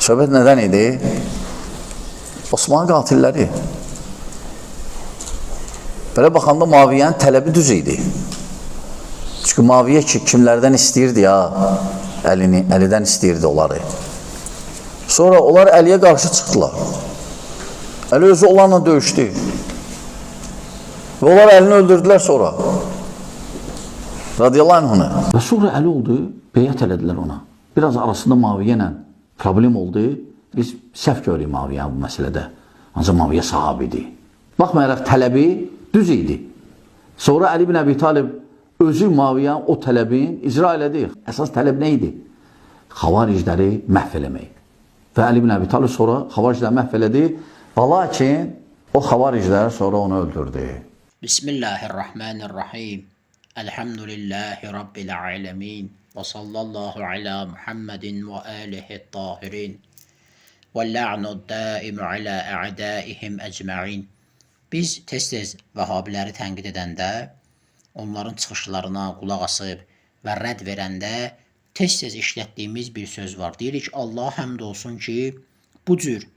Söhbət nədən idi? Osmanlı qatilləri. Belə baxanda Muaviyyənin tələbi düz idi. Çünki Muaviyyə kimlərdən istəyirdi ya? Əlidən istəyirdi onları. Sonra onlar Əliyə qarşı çıxdılar. Əli özü onlarla döyüşdü. Və onlar Əlini öldürdülər sonra. Radiyallahu anhını. Və sonra Əli oldu, beyət elədilər ona. Biraz arasında Muaviyyə ilə problem oldu. Biz səhv görürük Muaviyyə bu məsələdə. Ancaq Muaviyyə sahabidir. Baxmayaraq tələbi düz idi. Sonra Əli ibn Əbi Talib özü Muaviyyənin o tələbin icra elədi. Əsas tələb nə idi? Xavaricləri məhv eləmək. Və Əli ibn Əbi Talib sonra xavaricləri məhv elədi. Və lakin o xavaricləri sonra onu öldürdü. Bismillahirrahmanirrahim. Elhamdülillahi Rabbil alemin. Və sallallahu ala Muhammedin və alihi tahirin. Və la'nu daimu ala a'daihim ecma'in. Biz tez-tez Vəhabiləri tənqid edəndə, onların çıxışlarına qulaq asıb və rədd verəndə tez-tez işlətdiyimiz bir söz var. Deyirik ki, Allah həmd olsun ki, bu cür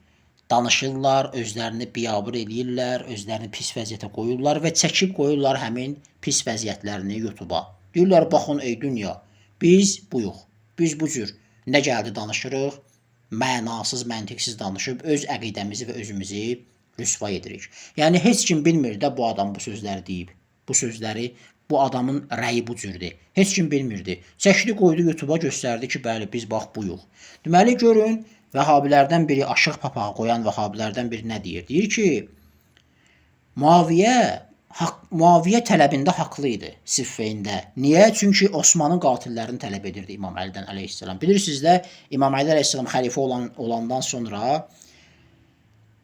danışırlar, özlərini biabır eləyirlər, özlərini pis vəziyyətə qoyurlar və çəkib qoyurlar həmin pis vəziyyətlərini YouTube'a. Deyirlər, baxın ey dünya, biz buyuq, biz bu cür nə gəldi danışırıq, mənasız, məntiqsiz danışıb öz əqidəmizi və özümüzü rüsva edirik. Yəni, heç kim bilmir də bu adam bu sözləri deyib. Bu sözləri, bu adamın rəyi bu cürdür. Heç kim bilmirdi. Çəkdi qoydu YouTube'a göstərdi ki, bəli, biz bax buyuq. Deməli, görün, Vəhabilərdən biri, aşıq papağı qoyan Vəhabilərdən biri nə deyir? Deyir ki, Muaviyyə tələbində haqlı idi Siffeyndə. Niyə? Çünki Osmanın qatillərini tələb edirdi İmam Əlidən əleyhissalam. Bilirsiniz də, İmam Əli əleyhissalam xəlifə olandan sonra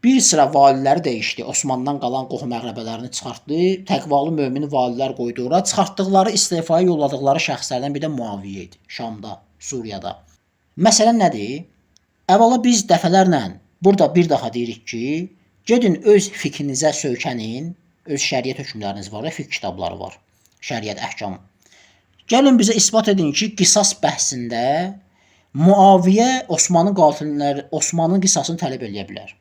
bir sıra valiləri dəyişdi. Osmandan qalan qohum əqrəbələrini çıxartdı. Təqvalı mömin valilər qoydu ora. Çıxartdıqları, istifaya yolladıqları şəxslərdən bir də Muaviyyə idi. Şamda, Suriyada. Məsələn nədir? Əvvəla biz dəfələrlə burada bir daha deyirik ki, gedin öz fikrinizə söykənin, öz şəriət hökmləriniz var, fiqh kitabları var, şəriət əhkam. Gəlin bizə isbat edin ki, qisas bəhsində Muaviyyə Osmanın qisasını tələb eləyə bilər.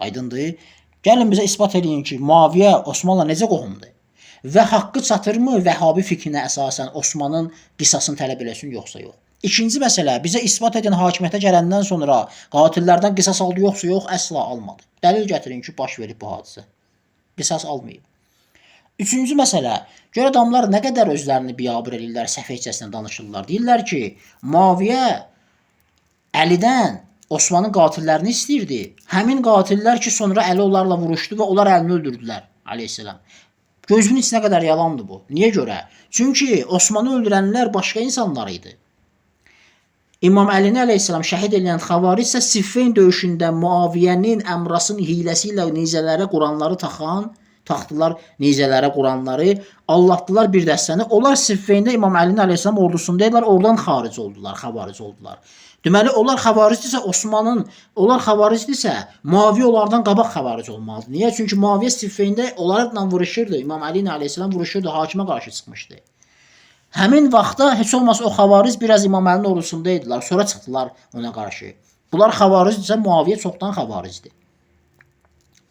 Aydındır. Gəlin bizə isbat edin ki, Muaviyyə Osmanla necə qohumdur və haqqı çatırmı Vəhabi fikrinə əsasən Osmanın qisasını tələb eləsin, yoxsa yox. İkinci məsələ, bizə isbat edin hakimiyyətə gələndən sonra qatillərdən qisas aldı, yoxsa yox, əsla almadı. Dəlil gətirin ki, baş verib bu hadisə. Qisas almayıb. Üçüncü məsələ, gör adamlar nə qədər özlərini biabır eləyirlər, səfehcəsinə danışırlar. Deyirlər ki, Muaviyyə Əlidən Osmanın qatillərini istəyirdi. Həmin qatillər ki, sonra Əli onlarla vuruşdu və onlar Əlini öldürdülər, aleyhissalam. Gözünün içinə qədər yalandır bu. Niyə görə? Çünki Osmanı öldürənlər başqa insanlar idi. İmam Əlini əleyhissalam şəhid eləyən xavaric isə Siffeyn döyüşündə Muaviyyənin Əmrasın hiləsi ilə nizələrə Quranları taxdılar nizələrə Quranları, Allahdılar bir dəstəni. Onlar Siffeyndə İmam Əlini əleyhissalam ordusundaydılar, oradan xaric oldular, xavaric oldular. Deməli, onlar xavaricdirsə, Muaviyyə onlardan qabaq xavaric olmalıdır. Niyə? Çünki Muaviyyə Siffeyndə onlarla vuruşurdu, İmam Əlini əleyhissalam vuruşurdu, hakimə qarşı çıxmışdı. Həmin vaxtda heç olmasa o xavaric biraz İmam Əlinin ordusundaydılar, sonra çıxdılar ona qarşı. Bunlar xavaricdirsə, Muaviyyə çoxdan xavaricdir.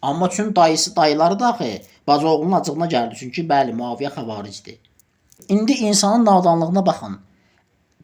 Amma üçün dayıları daxı bacı oğlunun acığına gəldi, çünki bəli, Muaviyyə xavaricdir. İndi insanın nadanlığına baxın.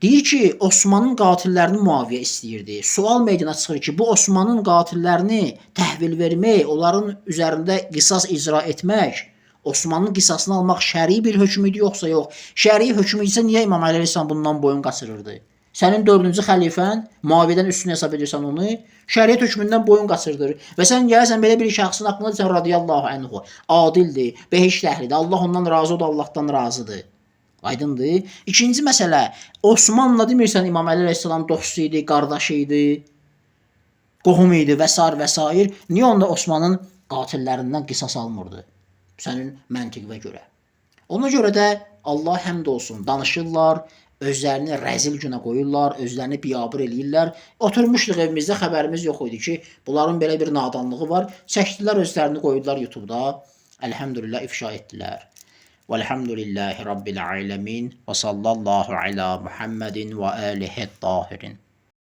Deyir ki, Osmanın qatillərini Muaviyyə istəyirdi. Sual meydana çıxır ki, bu Osmanın qatillərini təhvil vermək, onların üzərində qisas icra etmək, Osmanın qisasını almaq şəri bir hökm idi, yoxsa yox? Şəri hökm isə niyə İmam Əli əleyhissalam bundan boyun qaçırırdı? Sənin 4-cü xəlifən Muaviyyədən üstün hesab edirsən onu, şəriət hökmündən boyun qaçırdır. Və sən gəlsən belə bir şəxsin haqqında desən radiyallahu anhu, adildir, behişt əhlidir, Allah ondan razıdır, Allahdan razıdır. Aydındır. İkinci məsələ, Osmanla demirsən İmam Əli əleyhissalam dostu idi, qardaşı idi, qohum idi və s. Niyə onda Osmanın qatillərindən qisas almırdı? Sənin məntiqvə görə. Ona görə də Allah həmd olsun, danışırlar, özlərini rəzil günə qoyurlar, özlərini biabır eləyirlər. Oturmuşduq evimizdə, xəbərimiz yox idi ki, bunların belə bir nadanlığı var. Çəkdilər, özlərini qoydular YouTube'da. Elhamdülillah ifşa etdilər. Velhamdülillahi Rabbil alemin. Və sallallahu ala Muhammedin və alihi tahirin.